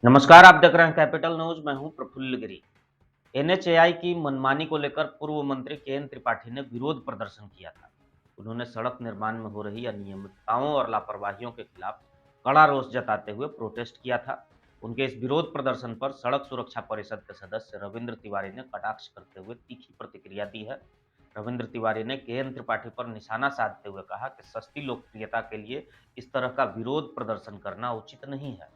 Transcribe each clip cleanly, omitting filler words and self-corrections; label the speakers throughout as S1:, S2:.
S1: नमस्कार, आप देख रहे हैं कैपिटल न्यूज। मैं हूं प्रफुल्ल गिरी। एनएचएआई की मनमानी को लेकर पूर्व मंत्री केएन त्रिपाठी ने विरोध प्रदर्शन किया था। उन्होंने सड़क निर्माण में हो रही अनियमितताओं और लापरवाहियों के खिलाफ कड़ा रोष जताते हुए प्रोटेस्ट किया था। उनके इस विरोध प्रदर्शन पर सड़क सुरक्षा परिषद के सदस्य रविंद्र तिवारी ने कटाक्ष करते हुए तीखी प्रतिक्रिया दी है। रविंद्र तिवारी ने केएन त्रिपाठी पर निशाना साधते हुए कहा कि सस्ती लोकप्रियता के लिए इस तरह का विरोध प्रदर्शन करना उचित नहीं है।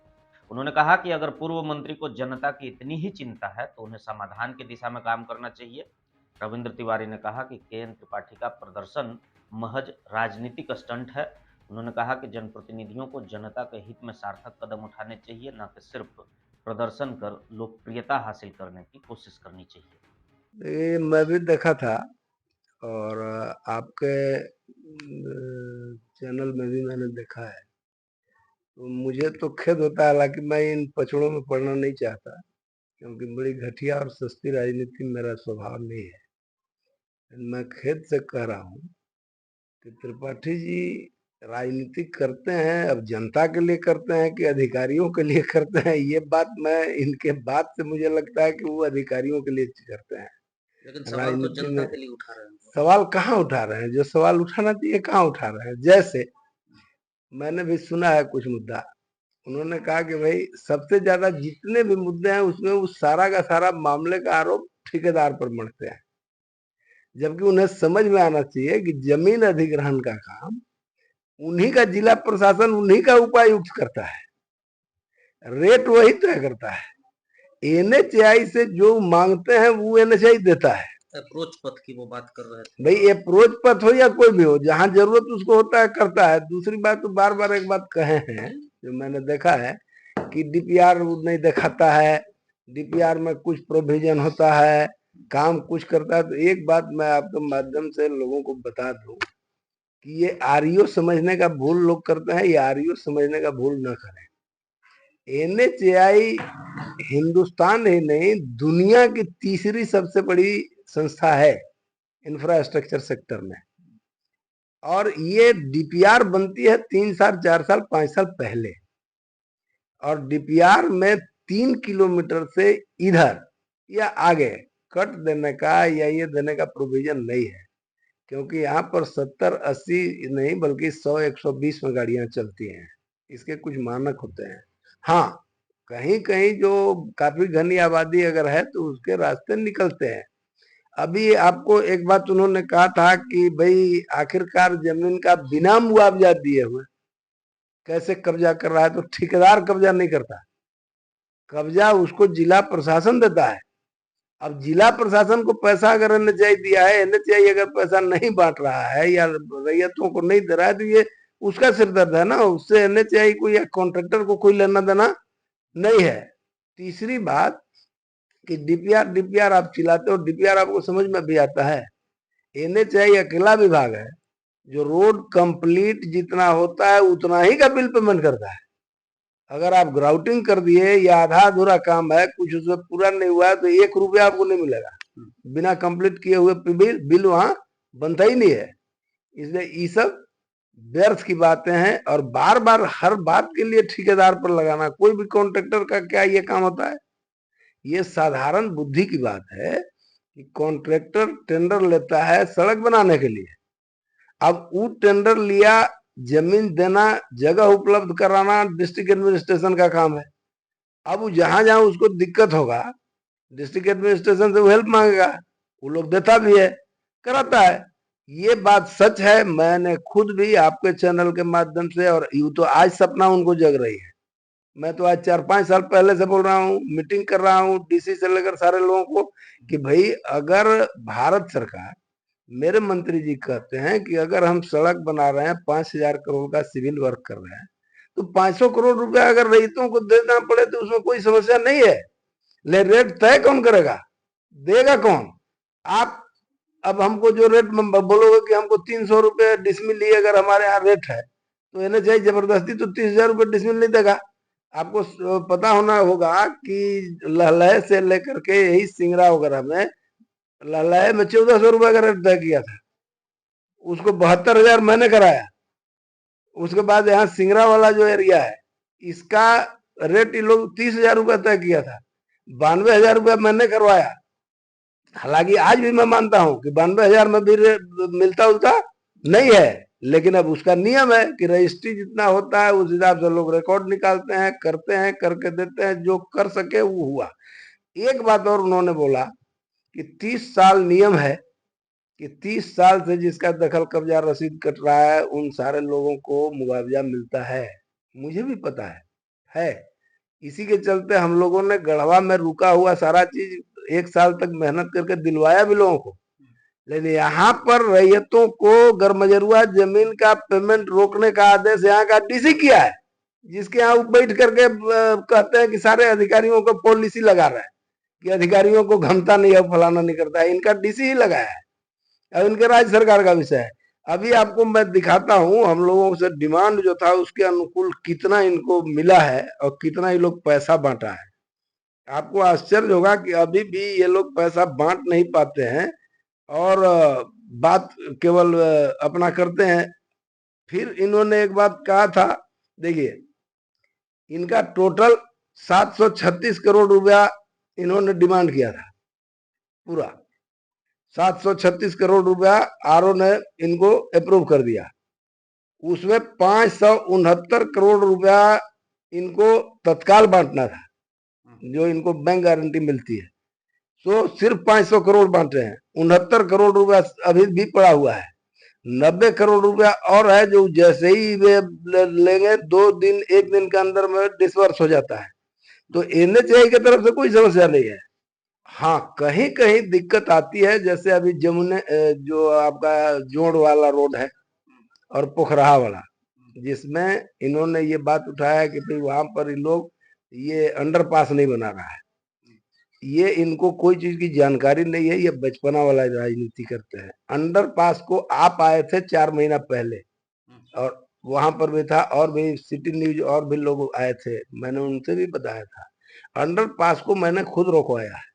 S1: उन्होंने कहा कि अगर पूर्व मंत्री को जनता की इतनी ही चिंता है तो उन्हें समाधान की दिशा में काम करना चाहिए। रविंद्र तिवारी ने कहा कि केएन त्रिपाठी का प्रदर्शन महज राजनीतिक स्टंट है। उन्होंने कहा कि जनप्रतिनिधियों को जनता के हित में सार्थक कदम उठाने चाहिए, न कि सिर्फ प्रदर्शन कर लोकप्रियता हासिल करने की कोशिश करनी चाहिए।
S2: ये मैं भी देखा था और आपके चैनल में भी मैंने देखा है। तो मुझे तो खेद होता है, हालांकि मैं इन पचड़ों में पड़ना नहीं चाहता, क्योंकि बड़ी घटिया और सस्ती राजनीति मेरा स्वभाव नहीं है। मैं खेद से कह रहा हूँ कि त्रिपाठी जी राजनीति करते हैं, अब जनता के लिए करते हैं कि अधिकारियों के लिए करते हैं, ये बात मैं इनके बात से मुझे लगता है कि वो अधिकारियों के लिए करते हैं।
S1: लेकिन सवाल तो
S2: राजनीति
S1: जनता
S2: में
S1: के लिए उठा रहे हैं।
S2: सवाल कहाँ उठा रहे हैं? जो सवाल उठाना चाहिए कहाँ उठा रहे हैं? जैसे मैंने भी सुना है कुछ मुद्दा, उन्होंने कहा कि भाई सबसे ज्यादा जितने भी मुद्दे हैं उसमें उस सारा का सारा मामले का आरोप ठेकेदार पर मढ़ते हैं, जबकि उन्हें समझ में आना चाहिए कि जमीन अधिग्रहण का काम उन्हीं का जिला प्रशासन, उन्हीं का उपायुक्त करता है, रेट वही तय करता है। एनएचएआई से जो मांगते हैं वो एनएचएआई देता है।
S1: अप्रोच पथ की वो बात कर रहे थे।
S2: भाई अप्रोच पथ हो या कोई भी हो, जहां जरूरत उसको होता है करता है। दूसरी बात, तो बार बार एक बात कहे हैं जो मैंने देखा है कि डीपीआर नहीं दिखाता है, डीपीआर में कुछ प्रोविजन होता है, काम कुछ करता है। तो एक बात मैं आपके माध्यम से लोगों को बता दूं कि ये आरईओ समझने का भूल लोग करते हैं, ये आरईओ समझने का भूल न करें। एनएचएआई हिंदुस्तान ही नहीं, दुनिया की तीसरी सबसे बड़ी संस्था है इंफ्रास्ट्रक्चर सेक्टर में। और ये डीपीआर बनती है 3 साल 4 साल 5 साल पहले, और डीपीआर में 3 किलोमीटर से इधर या आगे कट देने का या ये देने का प्रोविजन नहीं है, क्योंकि यहाँ पर 70-80 नहीं बल्कि 100-120 में गाड़ियां चलती हैं। इसके कुछ मानक होते हैं। हाँ, कहीं कहीं जो काफी घनी आबादी अगर है तो उसके रास्ते निकलते हैं। अभी आपको एक बात उन्होंने कहा था कि भाई आखिरकार जमीन का बिना मुआवजा दिए हुए कैसे कब्जा कर रहा है? तो ठेकेदार कब्जा नहीं करता, कब्जा उसको जिला प्रशासन देता है। अब जिला प्रशासन को पैसा अगर एनएचआई दिया है, एनएचआई अगर पैसा नहीं बांट रहा है या रैयतों को नहीं दे रहा है, तो ये उसका सिरदर्द है ना, उससे एनएचआई को या कॉन्ट्रैक्टर को कोई लेना देना नहीं है। तीसरी बात कि डीपीआर डीपीआर आप चिल्लाते हो, डीपीआर आपको समझ में भी आता है। एनएचआई अकेला विभाग है जो रोड कंप्लीट जितना होता है उतना ही का बिल पेमेंट करता है। अगर आप ग्राउटिंग कर दिए या आधा अधूरा काम है, कुछ उसमें पूरा नहीं हुआ है, तो 1 रुपया आपको नहीं मिलेगा। बिना कंप्लीट किए हुए बिल वहां बनता ही नहीं है। इसलिए ये सब व्यर्थ की बातें हैं, और बार बार हर बात के लिए ठेकेदार पर लगाना, कोई भी कॉन्ट्रैक्टर का क्या ये काम होता है? ये साधारण बुद्धि की बात है कि कॉन्ट्रैक्टर टेंडर लेता है सड़क बनाने के लिए। अब वो टेंडर लिया, जमीन देना, जगह उपलब्ध कराना डिस्ट्रिक्ट एडमिनिस्ट्रेशन का काम है। अब वो जहां जहां उसको दिक्कत होगा, डिस्ट्रिक्ट एडमिनिस्ट्रेशन से वो हेल्प मांगेगा, वो लोग देता भी है, कराता है। ये बात सच है। मैंने खुद भी आपके चैनल के माध्यम से, और यूं तो आज सपना उनको जग रही है, मैं तो आज 4-5 साल पहले से बोल रहा हूँ, मीटिंग कर रहा हूँ डीसी से लेकर सारे लोगों को, कि भाई अगर भारत सरकार, मेरे मंत्री जी कहते हैं कि अगर हम सड़क बना रहे हैं, 5,000 करोड़ का सिविल वर्क कर रहे हैं, तो 500 करोड़ रुपया अगर रईतों को देना पड़े तो उसमें कोई समस्या नहीं है। ले रेट तय कौन करेगा, देगा कौन? आप अब हमको जो रेट बोलोगे कि हमको 300 रुपये डिसमिल ही अगर हमारे यहाँ रेट है, तो एनएचआई जबरदस्ती तो 30,000 रुपये डिसमिल नहीं देगा। आपको पता होना होगा कि लहलहे से लेकर के यही सिंगरा वगैरह में, लहलहे में 1,400 रुपए का रेट तय किया था, उसको 72,000 मैंने कराया। उसके बाद यहाँ सिंगरा वाला जो एरिया है, इसका रेट इन लोग 30,000 रुपया तय किया था, 92,000 रुपया मैंने करवाया। हालांकि आज भी मैं मानता हूं कि 92,000 में भी मिलता उलता नहीं है, लेकिन अब उसका नियम है कि रजिस्ट्री जितना होता है उस हिसाब से लोग रिकॉर्ड निकालते हैं, करते हैं, करके देते हैं, जो कर सके वो हुआ। एक बात और उन्होंने बोला कि 30 साल नियम है कि 30 साल से जिसका दखल कब्जा रसीद कट रहा है उन सारे लोगों को मुआवजा मिलता है। मुझे भी पता है। इसी के चलते हम लोगों ने गढ़वा में रुका हुआ सारा चीज 1 साल तक मेहनत करके दिलवाया भी लोगों को। लेकिन यहाँ पर रैयतों को गरमजरुआ जमीन का पेमेंट रोकने का आदेश यहाँ का डीसी किया है, जिसके यहाँ बैठ करके कहते हैं कि सारे अधिकारियों को पॉलिसी लगा रहा है कि अधिकारियों को घमता नहीं है, फलाना नहीं करता है। इनका डीसी ही लगाया है, अब इनके राज्य सरकार का विषय है। अभी आपको मैं दिखाता हूं हम लोगों से डिमांड जो था उसके अनुकूल कितना इनको मिला है और कितना ये लोग पैसा बांटा है। आपको आश्चर्य होगा कि अभी भी ये लोग पैसा बांट नहीं पाते हैं और बात केवल अपना करते हैं। फिर इन्होंने एक बात कहा था, देखिए इनका टोटल 736 करोड़ रुपया इन्होंने डिमांड किया था, पूरा 736 करोड़ रुपया आरओ ने इनको अप्रूव कर दिया। उसमें 569 करोड़ रुपया इनको तत्काल बांटना था, जो इनको बैंक गारंटी मिलती है। तो सिर्फ 500 करोड़ बांटे हैं, 69 करोड़ रुपया अभी भी पड़ा हुआ है। 90 करोड़ रुपया और है जो जैसे ही वे लेंगे 2 दिन 1 दिन के अंदर में डिसवर्स हो जाता है। तो एनएचएआई की तरफ से कोई समस्या नहीं है। हाँ, कहीं कहीं दिक्कत आती है, जैसे अभी जमुने जो आपका जोड़ वाला रोड है और पोखराहा वाला, जिसमें इन्होंने ये बात उठाया कि भाई वहां पर इन लोग ये अंडरपास नहीं बना रहा है। ये इनको कोई चीज की जानकारी नहीं है, ये बचपना वाला राजनीति करते हैं। अंडरपास को आप आए थे 4 महीना पहले और वहां पर भी था, और भी सिटी न्यूज और भी लोग आए थे, मैंने उनसे भी बताया था। अंडरपास को मैंने खुद रोकवाया है,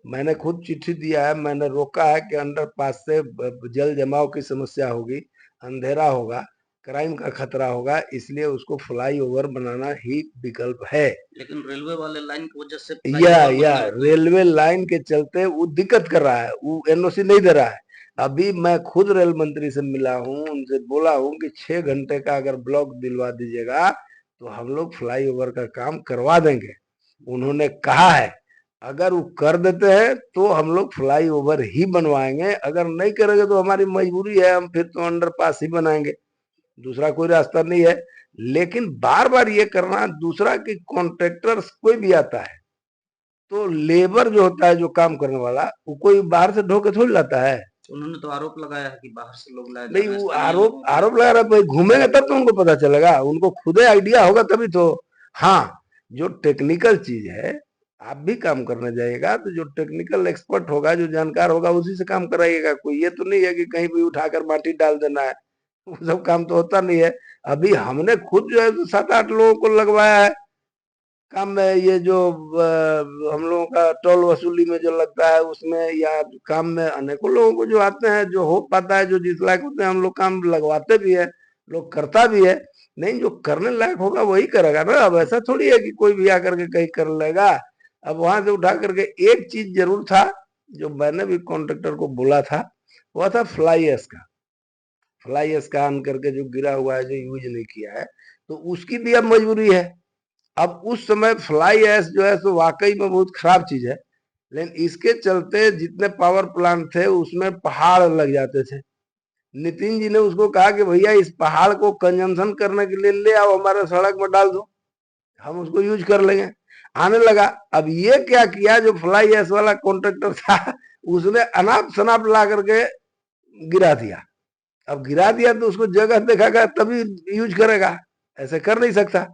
S2: मैंने खुद चिट्ठी दिया है, मैंने रोका है कि अंडरपास से जल जमाव की समस्या होगी, अंधेरा होगा, क्राइम का खतरा होगा, इसलिए उसको फ्लाईओवर बनाना ही विकल्प है।
S1: लेकिन रेलवे वाले लाइन की वजह से
S2: या रेलवे लाइन के चलते वो दिक्कत कर रहा है, वो एनओसी नहीं दे रहा है। अभी मैं खुद रेल मंत्री से मिला हूँ, उनसे बोला हूँ कि 6 घंटे का अगर ब्लॉक दिलवा दीजिएगा तो हम लोग फ्लाईओवर का काम करवा देंगे। उन्होंने कहा है अगर वो कर देते हैं तो हम लोग फ्लाईओवर ही बनवाएंगे, अगर नहीं करेंगे तो हमारी मजबूरी है, हम फिर तो अंडरपास ही बनाएंगे, दूसरा कोई रास्ता नहीं है। लेकिन बार बार ये करना, दूसरा कि कॉन्ट्रैक्टर कोई भी आता है तो लेबर जो होता है, जो काम करने वाला, वो कोई बाहर से ढो के थोड़ी लाता है।
S1: उन्होंने तो आरोप लगाया है कि बाहर से लोग लाए
S2: नहीं, वो आरोप लगा रहा है, घूमेंगे तब तो उनको पता चलेगा, उनको खुद आइडिया होगा तभी तो। हाँ, जो टेक्निकल चीज है, आप भी काम करने जाइएगा तो जो टेक्निकल एक्सपर्ट होगा, जो जानकार होगा, उसी से काम कराइएगा। कोई ये तो नहीं है कि कहीं भी उठाकर माटी डाल देना है, वो सब काम तो होता नहीं है। अभी हमने खुद जो है 7-8 लोगों को लगवाया है काम में, ये जो हम लोगों का टोल वसूली में जो लगता है उसमें, या काम में अनेकों लोगों को जो आते हैं, जो हो पाता है, जो जिस लायक होते हैं, हम लोग काम लगवाते भी है, लोग करता भी है। नहीं, जो करने लायक होगा वही करेगा ना। अब ऐसा थोड़ी है कि कोई भी आकर के कहीं कर लेगा। अब वहां से उठा करके एक चीज जरूर था जो मैंने भी कॉन्ट्रेक्टर को बोला था, वह था फ्लाई एश का। फ्लाई एश का आन करके जो गिरा हुआ है, जो यूज नहीं किया है, तो उसकी भी अब मजबूरी है। अब उस समय फ्लाई ऐश जो है सो वाकई में बहुत खराब चीज है, लेकिन इसके चलते जितने पावर प्लांट थे उसमें पहाड़ लग जाते थे। नितिन जी ने उसको कहा कि भैया इस पहाड़ को कंजम्पशन करने के लिए ले आओ, हमारे सड़क में डाल दो, हम उसको यूज कर लेंगे। आने लगा। अब ये क्या किया, जो फ्लाई ऐश वाला कॉन्ट्रेक्टर था उसने अनाप शनाप ला करके गिरा दिया। अब गिरा दिया तो उसको जगह देखेगा तभी यूज करेगा, ऐसे कर नहीं सकता।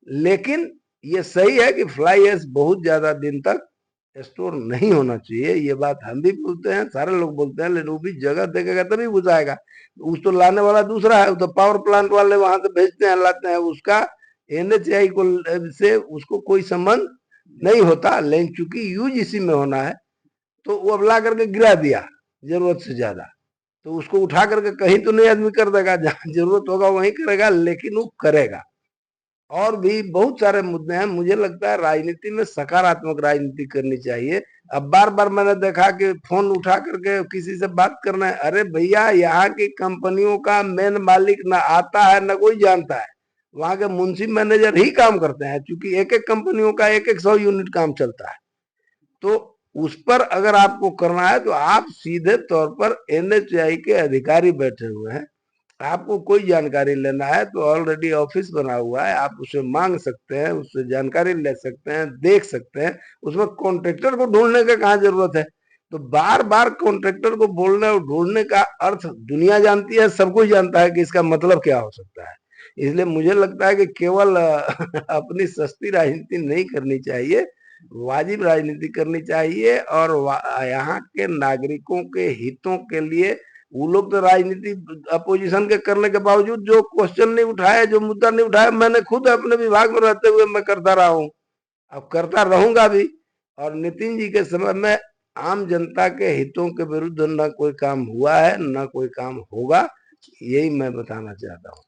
S2: लेकिन ये सही है कि फ्लाई ऐश बहुत ज्यादा दिन तक स्टोर नहीं होना चाहिए, ये बात हम भी बोलते हैं, सारे लोग बोलते हैं, लेकिन वो भी जगह देखेगा तभी बुझाएगा। उस तो लाने वाला दूसरा है, तो पावर प्लांट वाले वहां से भेजते हैं, लाते हैं, उसका एनएचआई को से उसको कोई संबंध नहीं होता। लेकिन चूंकि यूज इसी में होना है तो वो अब ला करके गिरा दिया जरूरत से ज्यादा, तो उसको उठा करके कहीं तो नहीं आदमी कर देगा, जहां जरूरत होगा वहीं करेगा, लेकिन वो करेगा। और भी बहुत सारे मुद्दे हैं। मुझे लगता है राजनीति में सकारात्मक राजनीति करनी चाहिए। अब बार बार मैंने देखा कि फोन उठा करके किसी से बात करना है, अरे भैया यहाँ की कंपनियों का मेन मालिक ना आता है ना कोई जानता है, वहां के मुंशी मैनेजर ही काम करते हैं, क्योंकि एक एक कंपनियों का एक एक 100 यूनिट काम चलता है। तो उस पर अगर आपको करना है तो आप सीधे तौर पर एनएचएआई के अधिकारी बैठे हुए हैं, आपको कोई जानकारी लेना है तो ऑलरेडी ऑफिस बना हुआ है, आप उसे मांग सकते हैं, उससे जानकारी ले सकते हैं, देख सकते हैं। उसमें कॉन्ट्रैक्टर को ढूंढने का कहाँ जरूरत है? तो बार बार कॉन्ट्रैक्टर को बोलने और ढूंढने का अर्थ दुनिया जानती है, सब कुछ जानता है कि इसका मतलब क्या हो सकता है। इसलिए मुझे लगता है कि केवल अपनी सस्ती राजनीति नहीं करनी चाहिए, वाजिब राजनीति करनी चाहिए। और यहाँ के नागरिकों के हितों के लिए वो लोग तो राजनीति अपोजिशन के करने के बावजूद जो क्वेश्चन नहीं उठाया, जो मुद्दा नहीं उठाया, मैंने खुद अपने विभाग में रहते हुए मैं करता रहा हूँ, अब करता रहूंगा भी। और नितिन जी के समय में आम जनता के हितों के विरुद्ध न कोई काम हुआ है, न कोई काम होगा, यही मैं बताना चाहता हूँ।